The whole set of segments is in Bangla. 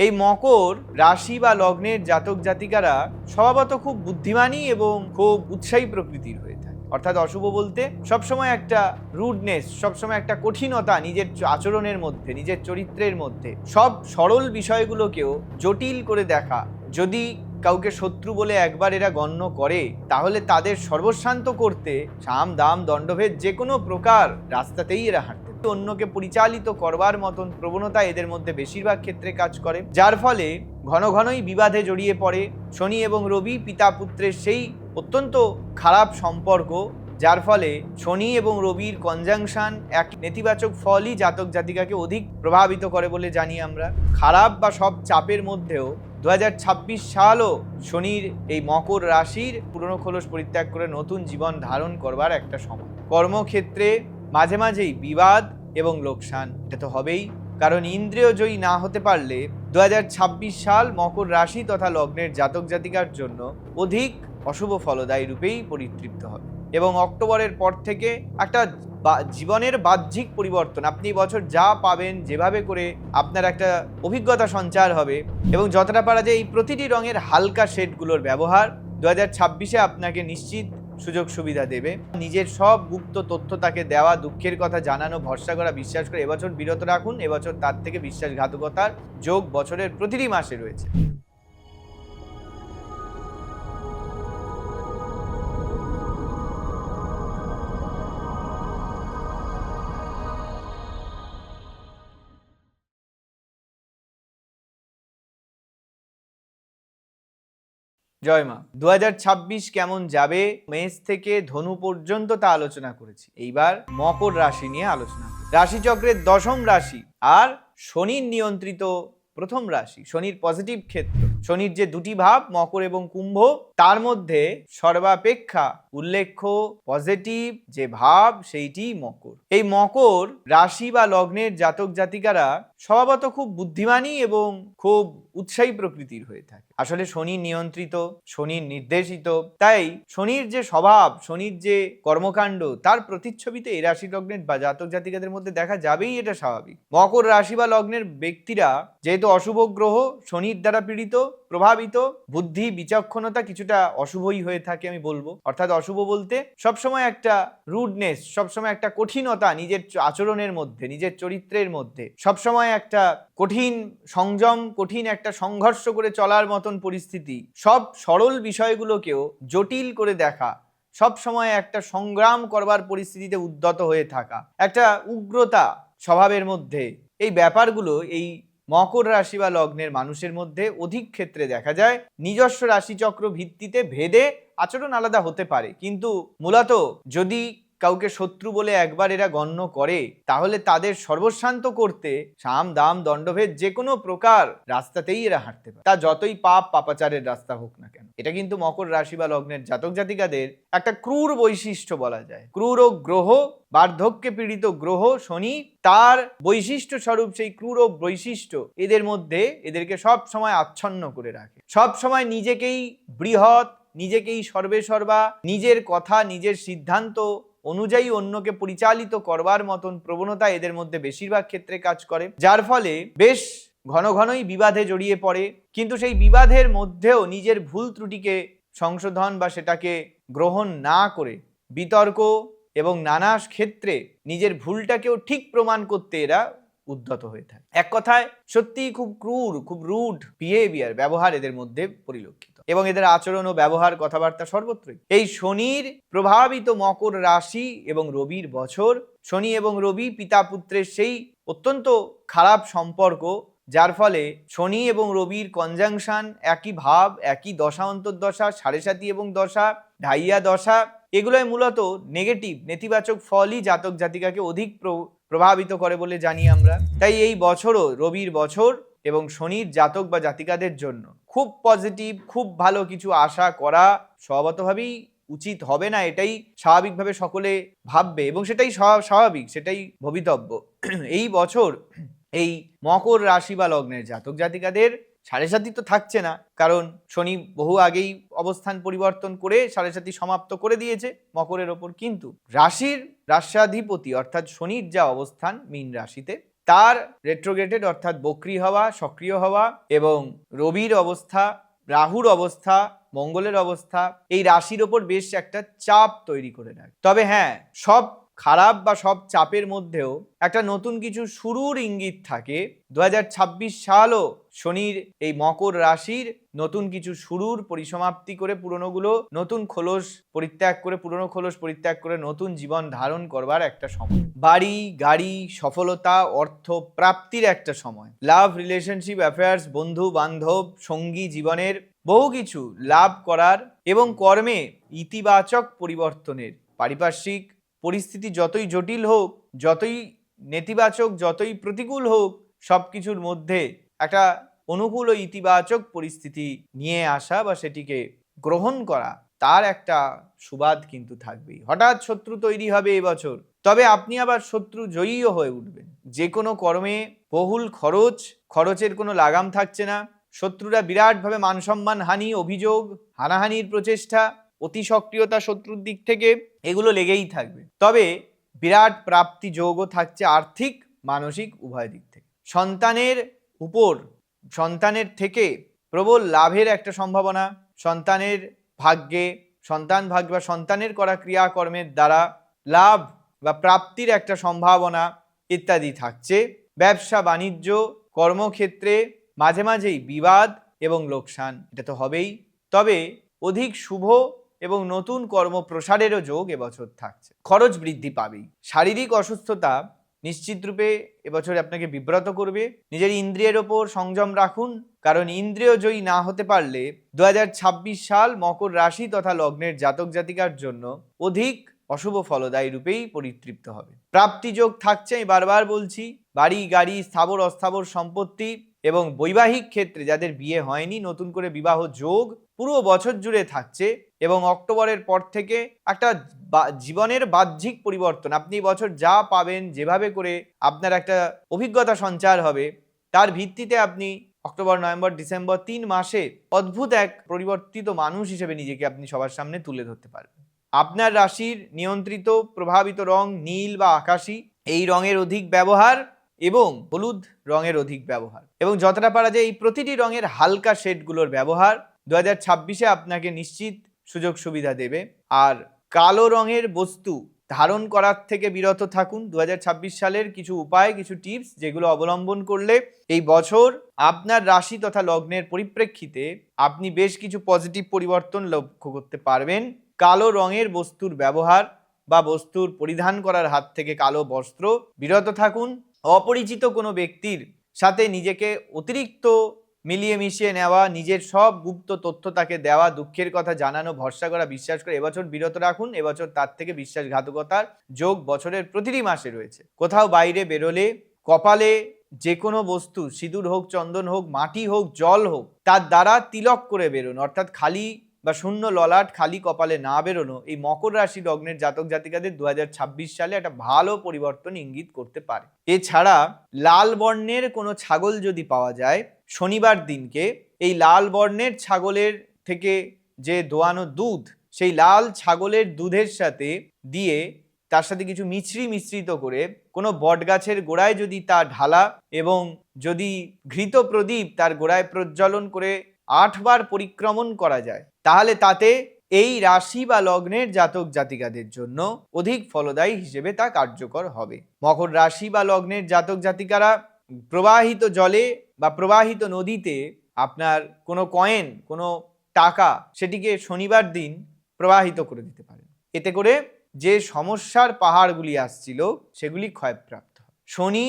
এই মকর রাশি বা লগ্নের জাতক জাতিকারা স্বভাবত খুব বুদ্ধিমানী এবং খুব উৎসাহী প্রকৃতির হয়ে থাকে। অর্থাৎ অশুভ বলতে সবসময় একটা রুডনেস, সবসময় একটা কঠিনতা নিজের আচরণের মধ্যে, নিজের চরিত্রের মধ্যে, সব সরল বিষয়গুলোকেও জটিল করে দেখা। যদি কাউকে শত্রু বলে একবার এরা গণ্য করে, তাহলে তাদের সর্বশান্ত করতে সাম দাম দণ্ডভেদ যে কোনো প্রকার রাস্তাতেই এরা হাঁটতে, অন্যকে পরিচালিত করবার মতন প্রবণতা এদের মধ্যে বেশিরভাগ ক্ষেত্রে কাজ করে, যার ফলে ঘন ঘনই বিবাদে জড়িয়ে পড়ে। শনি এবং রবি পিতা পুত্রের সেই অত্যন্ত খারাপ সম্পর্ক, যার ফলে শনি এবং রবির কনজাংশন এক নেতিবাচক ফলই জাতক জাতিকাকে অধিক প্রভাবিত করে বলে জানি আমরা। খারাপ বা সব চাপের মধ্যেও 2026 সালও শনির এই মকর রাশির পুরনো খোলস পরিত্যাগ করে নতুন জীবন ধারণ করবার একটা সময়। কর্মক্ষেত্রে মাঝে মাঝেই বিবাদ এবং লোকসান, এটা তো হবেই, কারণ ইন্দ্রিয় জয়ী না হতে পারলে 2026 সাল মকর রাশি তথা লগ্নের জাতক জাতিকার জন্য অধিক অশুভ ফলদায়ী রূপেই পরিতৃপ্ত হবে। এবং অক্টোবরের পর থেকে একটা জীবনের বাহ্যিক পরিবর্তন, আপনি বছর যা পাবেন, যেভাবে করে আপনার একটা অভিজ্ঞতা সঞ্চার হবে, এবং যতটা পারা যায় এই প্রতিটি রঙের হালকা শেডগুলোর ব্যবহার 2026-এ আপনাকে নিশ্চিত সুযোগ সুবিধা দেবে। নিজের সব গুপ্ত তথ্য তাকে দেওয়া, দুঃখের কথা জানানো, ভরসা করা, বিশ্বাস করে এবছর বিরত রাখুন। এবছর তার থেকে বিশ্বাসঘাতকতার যোগ বছরের প্রতিটি মাসে রয়েছে। জয় মা। 2026 কেমন যাবে, মেষ থেকে ধনু পর্যন্ত তা আলোচনা করেছি। এইবার মকর রাশি নিয়ে আলোচনা করি। রাশিচক্রের দশম রাশি আর শনির নিয়ন্ত্রিত প্রথম রাশি, শনির পজিটিভ ক্ষেত্র, শনির যে দুটি ভাব মকর এবং কুম্ভ, তার মধ্যে সর্বাপেক্ষা উল্লেখ্য পজিটিভ যে ভাব সেইটি মকর। এই মকর রাশি বা লগ্নের জাতক জাতিকারা স্বভাবত খুব বুদ্ধিমানী এবং খুব উৎসাহী প্রকৃতির হয়ে থাকে। আসলে শনি নিয়ন্ত্রিত, শনির নির্দেশিত, তাই শনির যে স্বভাব, শনির যে কর্মকাণ্ড, তার প্রতিচ্ছবিতে এই রাশি লগ্নের বা জাতক জাতিকাদের মধ্যে দেখা যাবেই, এটা স্বাভাবিক। মকর রাশি বা লগ্নের ব্যক্তিরা যেহেতু অশুভ গ্রহ শনির দ্বারা পীড়িত, প্রভাবিত, বুদ্ধি বিচক্ষণতা কিছুটা অশুভই হয়ে থাকে আমি বলবো। অর্থাৎ অশুভ বলতে সবসময় একটা রুডনেস, সবসময় একটা কঠিনতা নিজের আচরণের মধ্যে, নিজের চরিত্রের মধ্যে, সবসময় একটা কঠিন সংযম, কঠিন একটা সংঘর্ষ করে চলার মতন পরিস্থিতি, সব সরল বিষয়গুলোকেও জটিল করে দেখা, সব সময় একটা সংগ্রাম করবার পরিস্থিতিতে উদ্যত হয়ে থাকা, একটা উগ্রতা স্বভাবের মধ্যে, এই ব্যাপারগুলো এই মকর রাশি বা লগ্নের মানুষের মধ্যে অধিক ক্ষেত্রে দেখা যায়। নিজস্ব রাশিচক্র ভিত্তিতে ভেদে আচরণ আলাদা হতে পারে, কিন্তু মূলত যদি কাউকে শত্রু বলে একবার এরা গণ্য করে, তাহলে তাদের সর্বশান্ত করতে সাম দাম দণ্ডভেদ যে কোনো প্রকার রাস্তাতেই এরা হাঁটতে পারে, তা যতই পাপাচারের রাস্তা হোক না কেন। এটা কিন্তু মকর রাশি বা লগ্নের জাতক জাতিকাদের একটা ক্রূর বৈশিষ্ট্য বলা যায়। ক্রূর গ্রহ, বার্ধক্যে পীড়িত গ্রহ শনি, তার বৈশিষ্ট্য স্বরূপ সেই ক্রূর বৈশিষ্ট্য এদের মধ্যে এদেরকে সব সময় আচ্ছন্ন করে রাখে। সব সময় নিজেকেই বৃহৎ, নিজেকেই সর্বেসর্বা, নিজের কথা, নিজের সিদ্ধান্ত অনুযায়ী অন্যকে পরিচালিত করবার মতন প্রবণতা এদের মধ্যে বেশিরভাগ ক্ষেত্রে কাজ করে, যার ফলে বেশ ঘন ঘনই বিবাদে জড়িয়ে পড়ে। কিন্তু সেই বিবাদের মধ্যেও নিজের ভুল ত্রুটিকে সংশোধন বা সেটাকে গ্রহণ না করে বিতর্ক এবং নানা ক্ষেত্রে নিজের ভুলটাকেও ঠিক প্রমাণ করতে এরা উদ্যত হয়ে থাকে। এক কথায় সত্যিই খুব ক্রূর, খুব রুড বিহেভিয়ার, ব্যবহার এদের মধ্যে পরিলক্ষিত, এবং এদের আচরণ ও ব্যবহার, কথাবার্তা সর্বত্রই। এই শনির প্রভাবিত মকর রাশি এবং রবির বছর, শনি এবং রবি পিতা পুত্রের সেই অত্যন্ত খারাপ সম্পর্ক, যার ফলে শনি এবং রবির কনজাংশন, একই ভাব, একই দশা অন্তর্দশা, সাড়ে সাতি এবং দশা, ঢাইয়া দশা, এগুলোই মূলত নেগেটিভ, নেতিবাচক ফলই জাতক জাতিকাকে অধিক প্রভাবিত করে বলে জানি আমরা। তাই এই বছরও রবির বছর এবং শনির জাতক বা জাতিকাদের জন্য খুব পজিটিভ, খুব ভালো কিছু আশা করা স্বভাবতভাবেই উচিত হবে না, এটাই স্বাভাবিকভাবে সকলে ভাববে এবং সেটাই স্বাভাবিক, সেটাই ভবিতব্য। এই বছর এই মকর রাশি বা লগ্নের জাতক জাতিকাদের সাড়ে সাতি তো থাকছে না, কারণ শনি বহু আগেই অবস্থান পরিবর্তন করে সাড়ে সাতি সমাপ্ত করে দিয়েছে মকরের ওপর, কিন্তু রাশির রাষ্ট্রাধিপতি অর্থাৎ শনির যা অবস্থান মীন রাশিতে, তার রেট্রোগ্রেডেড অর্থাৎ বক্রী হওয়া, সক্রিয় হওয়া এবং রবির অবস্থা, রাহুর অবস্থা, মঙ্গলের অবস্থা এই রাশির ওপর বেশ একটা চাপ তৈরি করে রাখে। তবে হ্যাঁ, সব খারাপ বা সব চাপের মধ্যেও একটা নতুন কিছু শুরুর ইঙ্গিত থাকে। 2026 সালও শনির এই মকর রাশির নতুন কিছু শুরুর পরিসমাপ্তি করে পুরনোগুলো নতুন খোলস পরিত্যাগ করে, পুরনো খোলস পরিত্যাগ করে নতুন জীবন ধারণ করবার একটা সময়। বাড়ি, গাড়ি, সফলতা, অর্থ প্রাপ্তির একটা সময়। লাভ, রিলেশনশিপ, অ্যাফেয়ার্স, বন্ধু বান্ধব, সঙ্গী জীবনের বহু কিছু লাভ করার এবং কর্মে ইতিবাচক পরিবর্তনের। পারিপার্শ্বিক পরিস্থিতি যতই জটিল হোক, যতই নেতিবাচক, যতই প্রতিকূল হোক, সব কিছুর মধ্যে একটা অনুকূল ও ইতিবাচক পরিস্থিতি নিয়ে আসা বা সেটিকে গ্রহণ করা, তার একটা সুবাদ কিন্তু থাকবেই। হঠাৎ শত্রু তৈরি হবে এবছর, তবে আপনি আবার শত্রু জয়ীও হয়ে উঠবেন। যে কোনো কর্মে বহুল খরচের কোনো লাগাম থাকছে না। শত্রুরা বিরাটভাবে মানসম্মান হানি, অভিযোগ, হানাহানির প্রচেষ্টা, অতি সক্রিয়তা শত্রুর দিক থেকে, এগুলো লেগেই থাকবে। তবে বিরাট প্রাপ্তি যোগও থাকছে আর্থিক, মানসিক উভয় দিক থেকে। সন্তানের থেকে প্রবল লাভের একটা সম্ভাবনা, সন্তান ভাগ্যে বা সন্তানের করা ক্রিয়াকর্মের দ্বারা লাভ বা প্রাপ্তির একটা সম্ভাবনা ইত্যাদি থাকছে। ব্যবসা বাণিজ্য, কর্মক্ষেত্রে মাঝে মাঝেই বিবাদ এবং লোকসান, এটা তো হবেই। তবে অধিক শুভ এবং নতুন কর্ম প্রসারেরও যোগ এবছর থাকছে। খরচ বৃদ্ধি পাবেই। শারীরিক অসুস্থতা নিশ্চিত রূপে এবছর আপনাকে বিব্রত করবে। নিজের ইন্দ্রিয়ের ওপর সংযম রাখুন, কারণ ইন্দ্রিয় জয়ী না হতে পারলে 2026 সাল মকর রাশি তথা লগ্নের জাতক জাতিকার জন্য অধিক অশুভ ফলদায়ী রূপেই পরিতৃপ্ত হবে। প্রাপ্তিযোগ থাকছে, আমি বারবার বলছি। বাড়ি, গাড়ি, স্থাবর অস্থাবর সম্পত্তি এবং বৈবাহিক ক্ষেত্রে যাদের বিয়ে হয়নি, নতুন করে বিবাহ যোগ পুরো বছর জুড়ে থাকছে। এবং অক্টোবরের পর থেকে একটা জীবনের বাহ্যিক পরিবর্তন, আপনি বছর যা পাবেন, যেভাবে করে আপনার একটা অভিজ্ঞতা সঞ্চার হবে, তার ভিত্তিতে আপনি অক্টোবর, নভেম্বর, ডিসেম্বর 3 মাসে অদ্ভুত এক পরিবর্তিত মানুষ হিসেবে নিজেকে আপনি সবার সামনে তুলে ধরতে পারবেন। আপনার রাশির নিয়ন্ত্রিত প্রভাবিত রং নীল বা আকাশী, এই রঙের অধিক ব্যবহার এবং হলুদ রঙের অধিক ব্যবহার এবং যতটা পারা যায় এই প্রতিটি রঙের হালকা শেডগুলোর ব্যবহার 2026-এ আপনাকে নিশ্চিত সুযোগ সুবিধা দেবে। আর কালো রঙের বস্তু ধারণ করার থেকে বিরত থাকুন। 2026 সালের কিছু উপায়, কিছু টিপস যেগুলো অবলম্বন করলে এই বছর আপনার রাশি তথা লগ্নের পরিপ্রেক্ষিতে আপনি বেশ কিছু পজিটিভ পরিবর্তন লক্ষ্য করতে পারবেন। কালো রঙের বস্তুর ব্যবহার বা বস্তুর পরিধান করার হাত থেকে কালো বস্ত্র বিরত থাকুন। অপরিচিত কোনো ব্যক্তির সাথে নিজেকে অতিরিক্ত মিলিয়ে মিশিয়ে নেওয়া, নিজের সব গুপ্ত তথ্য তাকে দেওয়া, দুঃখের কথা জানানো, ভরসা করা, বিশ্বাস করে এবছর বিরত রাখুন। এবছর তার থেকে বিশ্বাসঘাতকতার যোগ বছরের প্রতিটি মাসে রয়েছে। কোথাও বাইরে বেরোলে কপালে যে কোনো বস্তু, সিঁদুর হোক, চন্দন হোক, মাটি হোক, জল হোক, তার দ্বারা তিলক করে বেরোন, অর্থাৎ খালি বা শূন্য ললাট খালি কপালে না বেরোনো এই মকর রাশি লগ্নের জাতক জাতিকাদের 2026 সালে একটা ভালো পরিবর্তন ইঙ্গিত করতে পারে। এছাড়া লাল বর্ণের কোনো ছাগল যদি পাওয়া যায় শনিবার দিনকে, এই লাল বর্ণের ছাগলের থেকে যে দোয়ানো দুধ, সেই লাল ছাগলের দুধের সাথে দিয়ে তার সাথে কিছু মিশ্রিত করে কোনো বটগাছের গোড়ায় যদি তা ঢালা এবং যদি ঘৃত প্রদীপ তার গোড়ায় প্রজ্বলন করে 8 বার পরিক্রমণ করা যায়, তাহলে তাতে এই রাশি বা লগ্নের জাতক জাতিকাদের জন্য অধিক ফলদায়ী হিসেবে তা কার্যকর হবে। মকর রাশি বা লগ্নের জাতক জাতিকারা প্রবাহিত জলে বা প্রবাহিত নদীতে আপনার কোনো কয়েন, কোনো টাকা, সেটিকে শনিবার দিন প্রবাহিত করে দিতে পারেন। এতে করে যে সমস্যার পাহাড়গুলি আসছিল সেগুলি ক্ষয়প্রাপ্ত হয়। শনি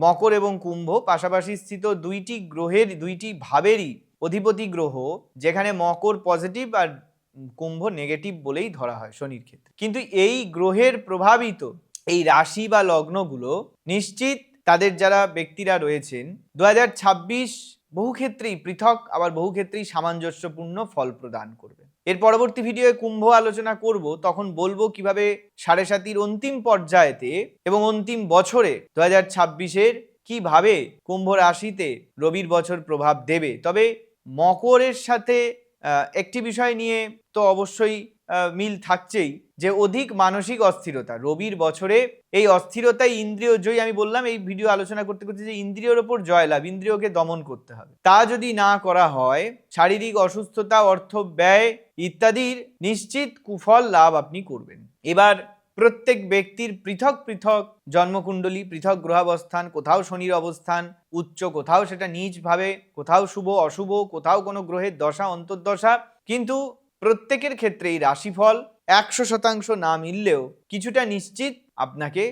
মকর এবং কুম্ভ পাশাপাশি স্থিত দুইটি ভাবেরই অধিপতি গ্রহ, যেখানে মকর পজিটিভ আর কুম্ভ নেগেটিভ বলেই ধরা হয় শনির ক্ষেত্রে। কিন্তু এই গ্রহের প্রভাবিত এই রাশি বা লগ্নগুলো নিশ্চিত তাদের যারা ব্যক্তিরা রয়েছেন 2026 বহু ক্ষেত্রেই পৃথক, আবার বহু ক্ষেত্রেই সামঞ্জস্যপূর্ণ ফল প্রদান করবে। এর পরবর্তী ভিডিওয়ে কুম্ভ আলোচনা করব, তখন বলবো কিভাবে 7.5 অন্তিম পর্যায়েতে এবং অন্তিম বছরে 2026-এর কিভাবে কুম্ভ রাশিতে রবির বছর প্রভাব দেবে। তবে মকরের সাথে একটি বিষয় নিয়ে তো অবশ্যই মিল থাকছেই, যে অধিক মানসিক অস্থিরতা। রবির বছরে এই অস্থিরতাই ইন্দ্রিয় জয়ী। আমি বললাম এই ভিডিও আলোচনা করতে করতে যে ইন্দ্রিয়র ওপর জয়লাভ, ইন্দ্রিয়কে দমন করতে হবে। তা যদি না করা হয়, শারীরিক অসুস্থতা, অর্থ ব্যয় ইত্যাদির নিশ্চিত কুফল লাভ আপনি করবেন। এবার প্রত্যেক ব্যক্তির পৃথক পৃথক জন্মকুণ্ডলী, পৃথক গ্রহাবস্থান, কোথাও শনির অবস্থান উচ্চ, কোথাও সেটা নীচ ভাবে, কোথাও শুভ অশুভ, কোথাও কোনো গ্রহের দশা অন্তর্দশা, কিন্তু প্রত্যেকের ক্ষেত্রে এই রাশিফল 100% না মিললেও কিছুটা নিশ্চিত আপনাকে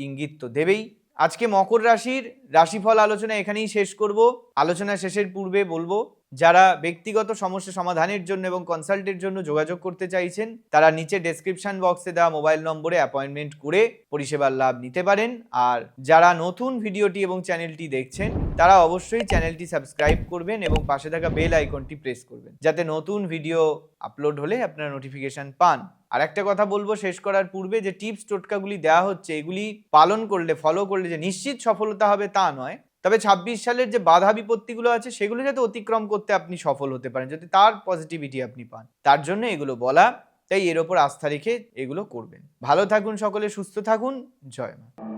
ইঙ্গিত তো দেবেই। আজকে মকর রাশির রাশিফল আলোচনা এখানেই শেষ করব। আলোচনা শেষের পূর্বে বলবো, যারা ব্যক্তিগত সমস্যা সমাধানের জন্য এবং কনসাল্টের জন্য যোগাযোগ করতে চাইছেন, তারা নিচে ডেসক্রিপশন বক্সে দেওয়া মোবাইল নম্বরে অ্যাপয়েন্টমেন্ট করে পরিষেবার লাভ নিতে পারেন। আর যারা নতুন ভিডিওটি এবং চ্যানেলটি দেখছেন, তারা অবশ্যই চ্যানেলটি সাবস্ক্রাইব করবেন এবং পাশে থাকা বেল আইকনটি প্রেস করবেন, যাতে নতুন ভিডিও আপলোড হলে আপনারা নোটিফিকেশন পান। আর একটা কথা বলবো শেষ করার পূর্বে, যে টিপস টোটকাগুলি দেওয়া হচ্ছে এগুলি পালন করলে, ফলো করলে যে নিশ্চিত সফলতা হবে তা নয়, তবে 26 সালের যে বাধা বিপত্তিগুলো আছে সেগুলো যাতে অতিক্রম করতে আপনি সফল হতে পারেন, যাতে তার পজিটিভিটি আপনি পান, তার জন্য এগুলো বলা। তাই এর ওপর আস্থা রেখে এগুলো করবেন। ভালো থাকুন সকলে, সুস্থ থাকুন। জয় মা।